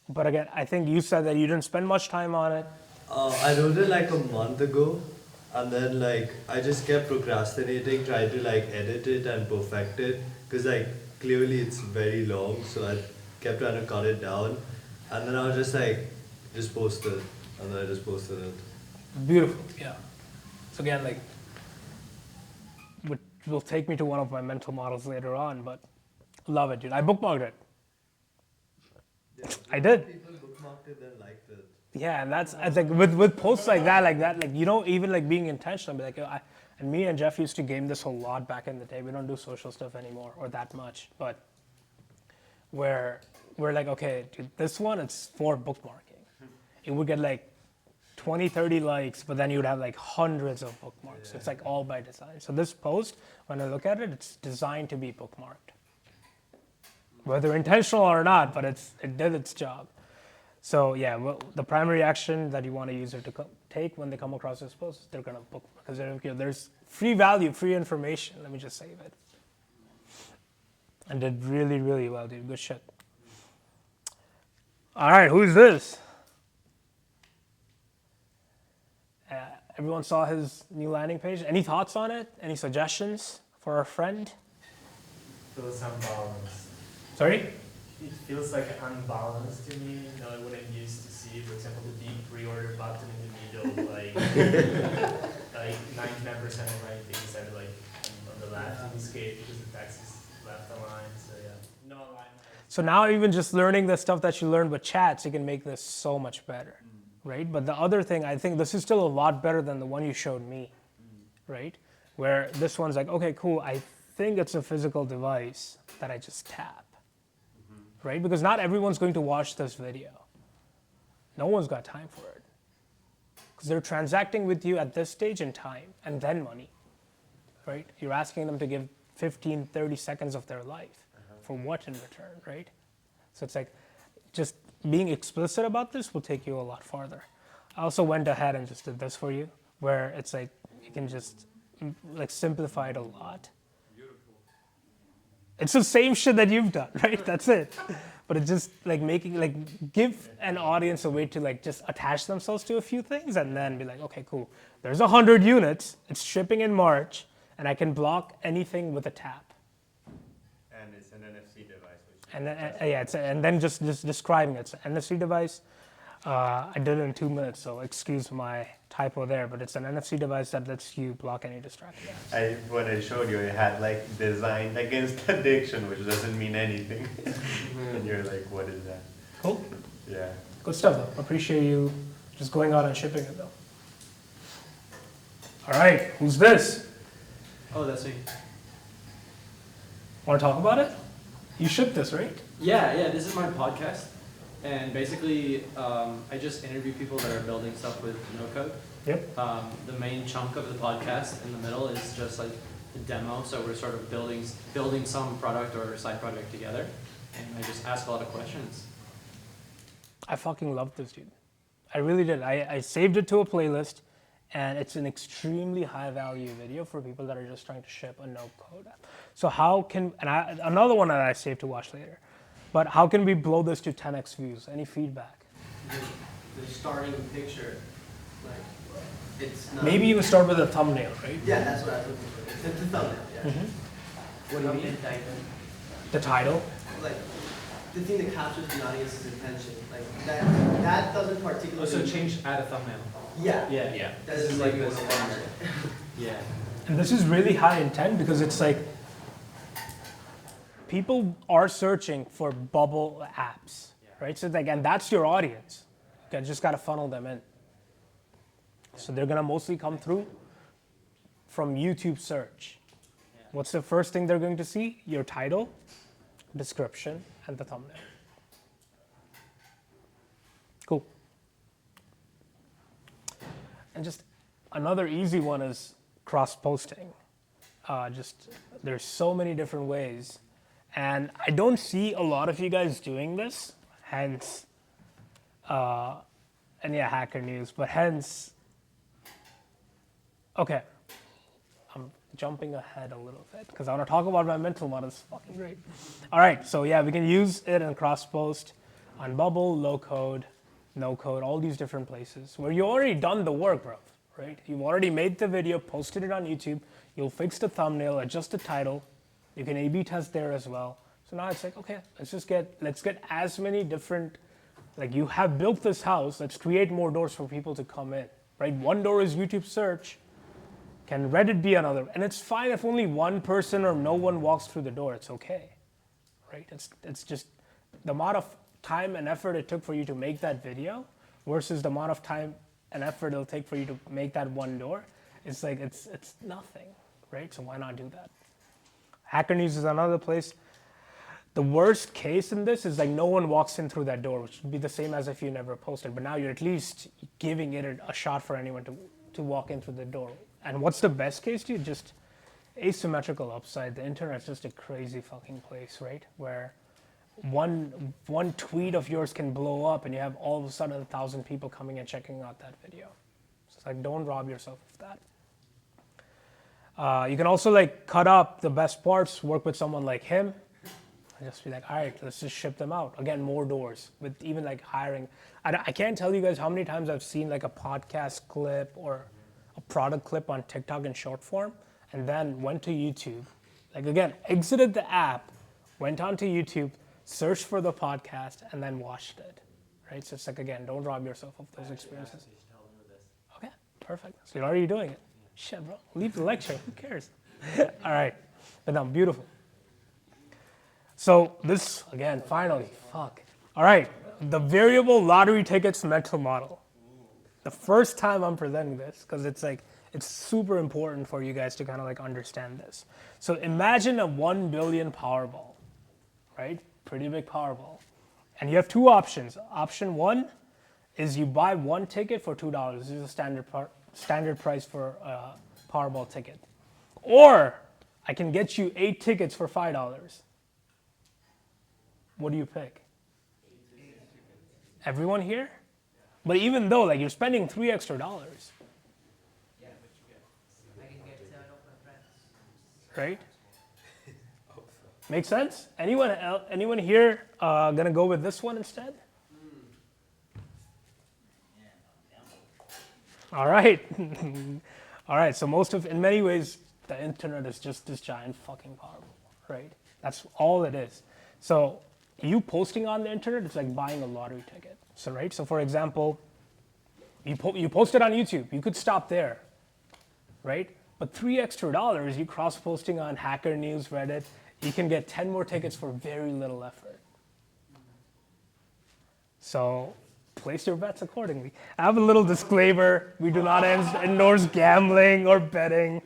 but again, I think you said that you didn't spend much time on it. I wrote it like a month ago, and then like I just kept procrastinating, trying to like edit it and perfect it, because like clearly it's very long, so I kept trying to cut it down, and then I was just like, just post it, and then I just posted it. Beautiful, yeah. So again, like, which will take me to one of my mental models later on, but love it, dude. I bookmarked it. Yeah, I did. People bookmarked it, then liked it. Yeah, and that's, I think with posts like that, like, you know, even like being intentional, be like, yo, and me and Jeff used to game this a lot back in the day. We don't do social stuff anymore or that much, but where we're like, okay, dude, this one, it's for bookmarking. It would get like 20, 30 likes, but then you'd have like hundreds of bookmarks. It's like all by design. So this post, when I look at it, it's designed to be bookmarked. Whether intentional or not, but it did its job. So yeah, well, the primary action that you want a user to take when they come across this post, they're gonna book, because there's free value, free information. Let me just save it. And did really, really well, dude. Good shit. All right, who's this? Everyone saw his new landing page. Any thoughts on it? Any suggestions for our friend? Feels unbalanced. Sorry? It feels like unbalanced to me. You know, what I'm used to see, for example, the big pre-order button in the middle, like 99% of my things are like on the left in this case because the text is left aligned. So yeah, no alignment. So now even just learning the stuff that you learned with chats, you can make this so much better, right? But the other thing, I think this is still a lot better than the one you showed me, right? Where this one's like, okay, cool, I think it's a physical device that I just tap, right? Because not everyone's going to watch this video. No one's got time for it. Because they're transacting with you at this stage in time and then money, right? You're asking them to give 15, 30 seconds of their life. For what in return, right? So it's like, just being explicit about this will take you a lot farther. I also went ahead and just did this for you, where it's like, you can just like simplify it a lot. Beautiful. It's the same shit that you've done, right? That's it. But it's just like making, like give an audience a way to like just attach themselves to a few things and then be like, okay, cool. There's 100 units, it's shipping in March, and I can block anything with a tap. And it's an NFC device. And then, and then just describing it. It's an NFC device. I did it in 2 minutes, so excuse my typo there, but it's an NFC device that lets you block any distraction. When I showed you, it had like designed against addiction, which doesn't mean anything. And you're like, what is that? Cool. Yeah. Good stuff, though. Appreciate you just going out and shipping it, though. All right, who's this? Oh, that's me. Want to talk about it? You shipped this, right? Yeah, this is my podcast. And basically, I just interview people that are building stuff with no code. Yep. The main chunk of the podcast in the middle is just like the demo. So we're sort of building some product or side project together. And I just ask a lot of questions. I fucking loved this, dude. I really did. I saved it to a playlist, and it's an extremely high value video for people that are just trying to ship a no code app. So how can, another one that I saved to watch later, but how can we blow this to 10x views? Any feedback? The starting picture, like, it's not... Maybe you start with a thumbnail, right? Yeah, that's what I was looking for. It's a thumbnail, yeah. What do you mean? The title? Like, the thing that captures the audience's attention. Like, that doesn't particularly... So add a thumbnail. Yeah. Yeah. This is like what's watching. Yeah. And this is really high intent because it's like, people are searching for bubble apps, right? So like, and that's your audience. You just got to funnel them in. So they're going to mostly come through from YouTube search. What's the first thing they're going to see? Your title, description, and the thumbnail. Cool. And just another easy one is cross-posting. There's so many different ways. And I don't see a lot of you guys doing this, hence and yeah, Hacker News, but hence, okay, I'm jumping ahead a little bit because I want to talk about my mental model. It's fucking great. All right, so yeah, we can use it in cross-post on Bubble, low code, no code, all these different places where you already done the work, bro, right? You've already made the video, posted it on YouTube, you'll fix the thumbnail, adjust the title, you can A/B test there as well. So now it's like, okay, let's get as many different, like you have built this house, let's create more doors for people to come in, right? One door is YouTube search. Can Reddit be another? And it's fine if only one person or no one walks through the door, it's okay, right? It's just the amount of time and effort it took for you to make that video versus the amount of time and effort it'll take for you to make that one door. It's like, it's nothing, right? So why not do that? Hacker News is another place. The worst case in this is like no one walks in through that door, which would be the same as if you never posted, but now you're at least giving it a shot for anyone to walk in through the door. And what's the best case, dude? Just asymmetrical upside. The internet's just a crazy fucking place, right? Where one tweet of yours can blow up and you have all of a sudden 1,000 people coming and checking out that video. So it's like, don't rob yourself of that. You can also like cut up the best parts, work with someone like him, and just be like, all right, let's just ship them out. Again, more doors with even like hiring. I can't tell you guys how many times I've seen like a podcast clip or a product clip on TikTok in short form and then went to YouTube. Like again, exited the app, went onto YouTube, searched for the podcast, and then watched it, right? So it's like, again, don't rob yourself of those experiences. Okay, perfect. So you're already doing it. Shit, bro, leave the lecture, who cares? All right, but now, beautiful. So this, again, finally, fuck. All right, the variable lottery tickets mental model. The first time I'm presenting this, because it's like, it's super important for you guys to kind of like understand this. So imagine a 1 billion Powerball, right? Pretty big Powerball. And you have two options. Option one is you buy one ticket for $2. This is a standard price for a Powerball ticket. Or I can get you 8 tickets for $5. What do you pick? Everyone here? But even though like you're spending $3 extra. Right? Make sense? Anyone here gonna go with this one instead? All right. All right, so in many ways, the internet is just this giant fucking Powerball, right? That's all it is. So you posting on the internet is like buying a lottery ticket. So, right? So for example, you post it on YouTube, you could stop there, right? But $3 extra, you cross-posting on Hacker News, Reddit, you can get 10 more tickets for very little effort. So place your bets accordingly. I have a little disclaimer. We do not endorse gambling or betting.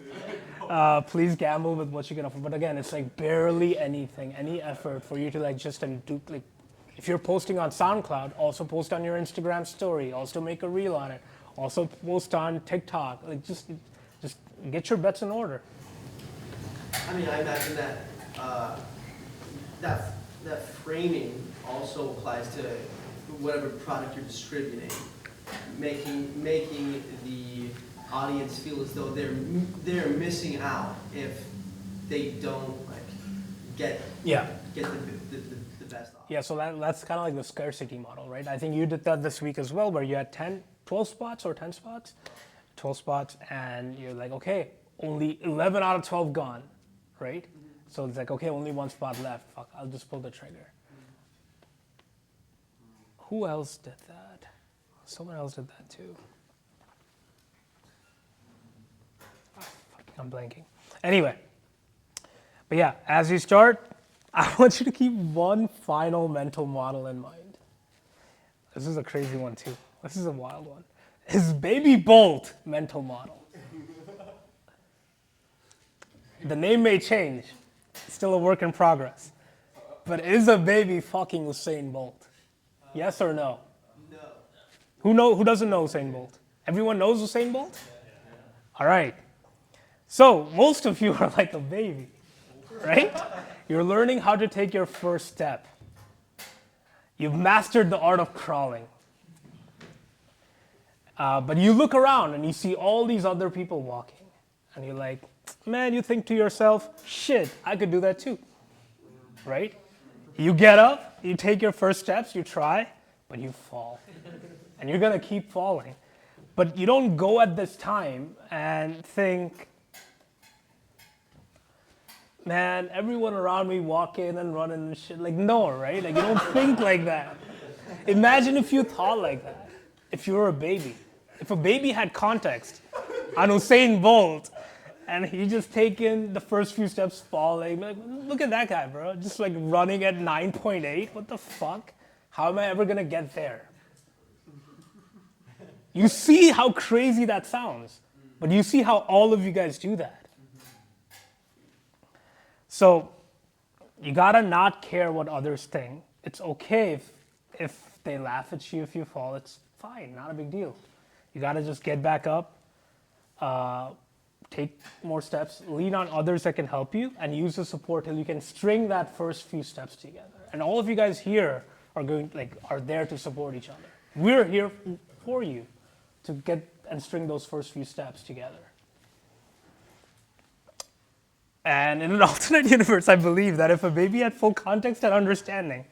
Please gamble with what you can afford. But again, it's like barely anything, any effort for you to like just do, like, if you're posting on SoundCloud, also post on your Instagram story, also make a reel on it, also post on TikTok. Like just get your bets in order. I mean, I imagine that that framing also applies to whatever product you're distributing, making the audience feel as though they're missing out if they don't like get the best off. Yeah, so that's kind of like the scarcity model, right? I think you did that this week as well, where you had 12 spots or 10 spots, 12 spots, and you're like, okay, only 11 out of 12 gone, right? Mm-hmm. So it's like, okay, only one spot left. Fuck, I'll just pull the trigger. Mm-hmm. Who else did that? Someone else did that too. I'm blanking. Anyway, but yeah, as you start, I want you to keep one final mental model in mind. This is a crazy one too. This is a wild one. Is Baby Bolt mental model? The name may change. It's still a work in progress. But is a baby fucking Usain Bolt? Yes or no? No. Who doesn't know Usain Bolt? Everyone knows Usain Bolt? All right. So most of you are like a baby, right? You're learning how to take your first step. You've mastered the art of crawling. But you look around and you see all these other people walking, and you're like, man, you think to yourself, shit, I could do that too, right? You get up, you take your first steps, you try, but you fall. And you're gonna keep falling. But you don't go at this time and think, man, everyone around me walking and running and shit. Like, no, right? Like, you don't think like that. Imagine if you thought like that, if you were a baby. If a baby had context on Usain Bolt, and he just taken the first few steps falling, like, look at that guy, bro. Just like running at 9.8, what the fuck? How am I ever gonna get there? You see how crazy that sounds, but you see how all of you guys do that. So you gotta not care what others think. It's okay if they laugh at you if you fall. It's fine, not a big deal. You gotta just get back up, take more steps, lean on others that can help you, and use the support till you can string that first few steps together. And all of you guys here are there to support each other. We're here for you to get and string those first few steps together. And in an alternate universe, I believe that if a baby had full context and understanding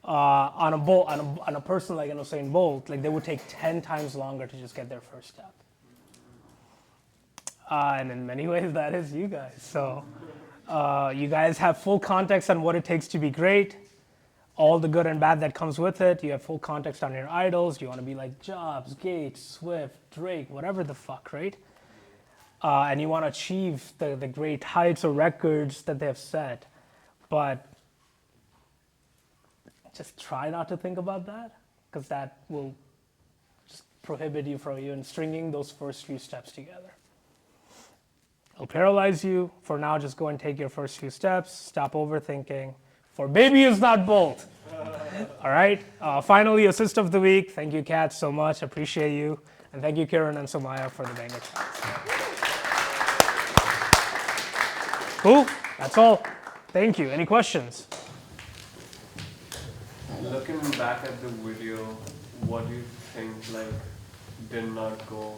on a person like an Usain Bolt, like they would take 10 times longer to just get their first step. And in many ways, that is you guys. So you guys have full context on what it takes to be great, all the good and bad that comes with it. You have full context on your idols. You want to be like Jobs, Gates, Swift, Drake, whatever the fuck, right? And you want to achieve the great heights or records that they have set. But just try not to think about that, because that will just prohibit you from even stringing those first few steps together. It'll paralyze you. For now, just go and take your first few steps. Stop overthinking. For baby is not Bolt. All right. Finally, assist of the week. Thank you, Kat, so much. Appreciate you. And thank you, Kiran and Somaya, for the banger tracks. Cool. That's all. Thank you. Any questions? Looking back at the video, what do you think did not go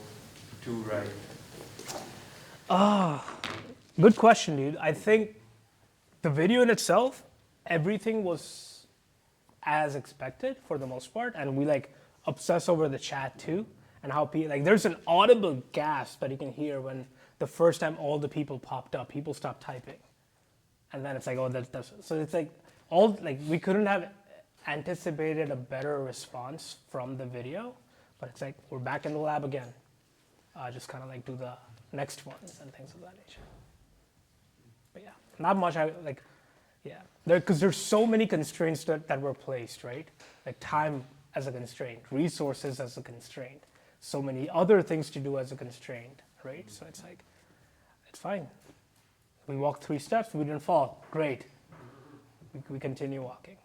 too right? Good question, dude. I think the video in itself, everything was as expected for the most part, and we obsess over the chat too, and how there's an audible gasp that you can hear when the first time all the people popped up, people stopped typing, and then it's like, oh, that's so it's we couldn't have anticipated a better response from the video, but it's like we're back in the lab again, just kind of do the next ones and things of that nature. But yeah, not much. Because there's so many constraints that were placed, right? Like time as a constraint, resources as a constraint, so many other things to do as a constraint, right? So it's it's fine. We walked 3 steps, we didn't fall. Great. We continue walking.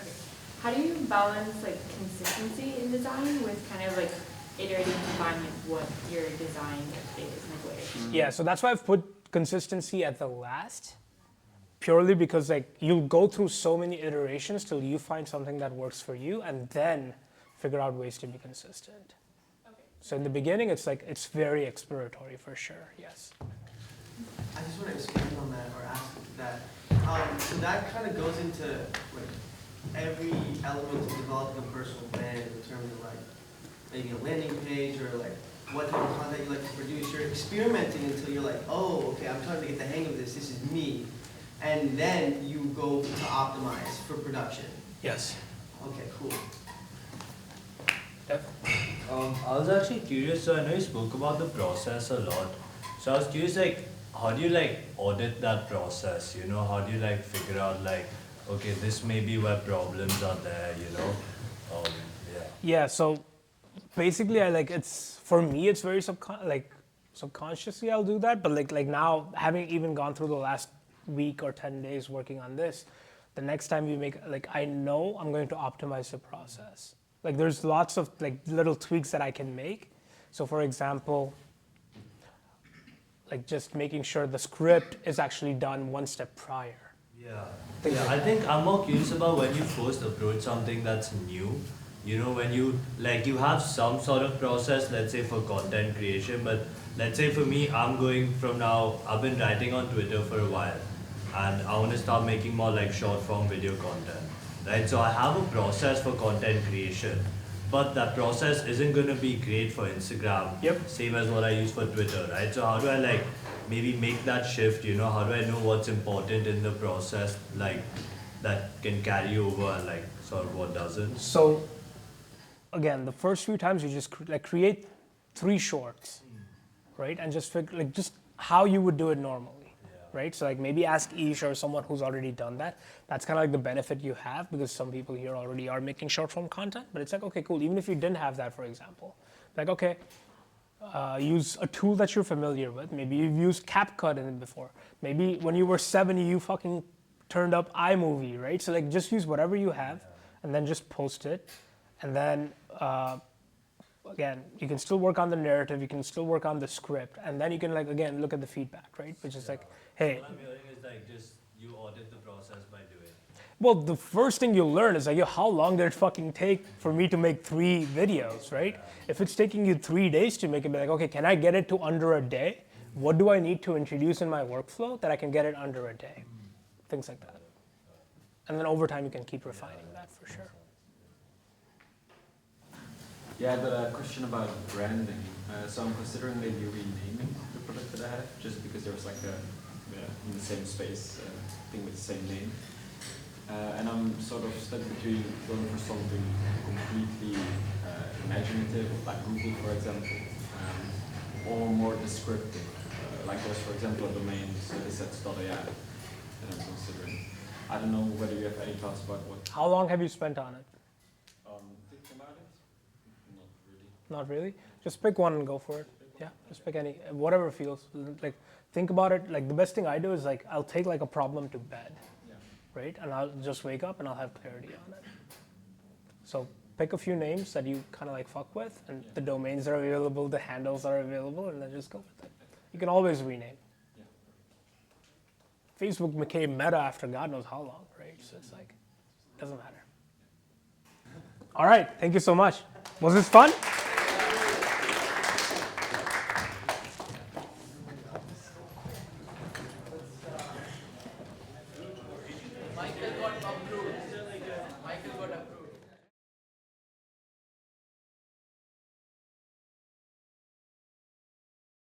Okay. How do you balance consistency in design with kind of iterating and defining what your design is? Yeah, so that's why I've put consistency at the last, purely because you'll go through so many iterations till you find something that works for you, and then figure out ways to be consistent. Okay. So in the beginning, it's very exploratory for sure. Yes. I just want to expand on that or ask that. So that kind of goes into every element of developing a personal brand in terms of maybe a landing page or what type of content you like to produce. You're experimenting until you're oh, okay, I'm trying to get the hang of this. This is me. And then you go to optimize for production. Yes. Okay, cool. I was actually curious, so I know you spoke about the process a lot. So I was curious, how do you audit that process? How do you figure out okay, this may be where problems are there, Yeah, so basically for me it's very subconsciously I'll do that, but now having even gone through the last week or 10 days working on this, the next time we make I know I'm going to optimize the process. There's lots of little tweaks that I can make. So for example, just making sure the script is actually done one step prior. Yeah. Things Yeah, like I that. think I'm more curious about when you first approach something that's new. You know, when you like you have some sort of process, let's say for content creation, but let's say for me, I'm going from now, I've been writing on Twitter for a while and I want to start making more like short form video content. Right? So I have a process for content creation. But that process isn't gonna be great for Instagram. Yep. Same as what I use for Twitter, right? So how do I like maybe make that shift, you know, how do I know what's important in the process, like that can carry over and like sort of what doesn't? So again, the first few times you just create 3 shorts, right? And just figure like just how you would do it normally, right? So like maybe ask Ish or someone who's already done that. That's kind of like the benefit you have because some people here already are making short form content. But it's like, okay, cool. Even if you didn't have that, for example, like okay, use a tool that you're familiar with. Maybe you've used CapCut in it before. Maybe when you were 7, you fucking turned up iMovie, right? So like just use whatever you have and then just post it. And then again, you can still work on the narrative, you can still work on the script, and then you can like again look at the feedback, right? Which is like, hey. All I'm hearing is like just you audit the process by doing. Well, the first thing you'll learn is like, yo, how long did it fucking take for me to make 3 videos, right? If it's taking you 3 days to make it, be like, okay, can I get it to under a day? What do I need to introduce in my workflow that I can get it under a day? Things like that. And then over time, you can keep refining that for sure. Yeah, I got a question about branding. So I'm considering maybe renaming the product that I have, just because there's like a, in the same space, thing with the same name. And I'm sort of stuck between going for something completely imaginative, like Google, for example, or more descriptive. Like there's, for example, a domain, citysets.ai, that I'm considering. I don't know whether you have any thoughts about what. How long have you spent on it? Thinking about it? Not really. Not really? Just pick one and go for it. Yeah, just pick any, whatever feels. Like, think about it. Like, the best thing I do is like, I'll take like a problem to bed, right? And I'll just wake up and I'll have clarity on it. So pick a few names that you kind of like fuck with, and the domains are available, the handles are available, and then just go with it. You can always rename. Facebook became Meta after God knows how long, right? So it's like, doesn't matter. All right, thank you so much. Was this fun? Michael got approved. Michael got approved.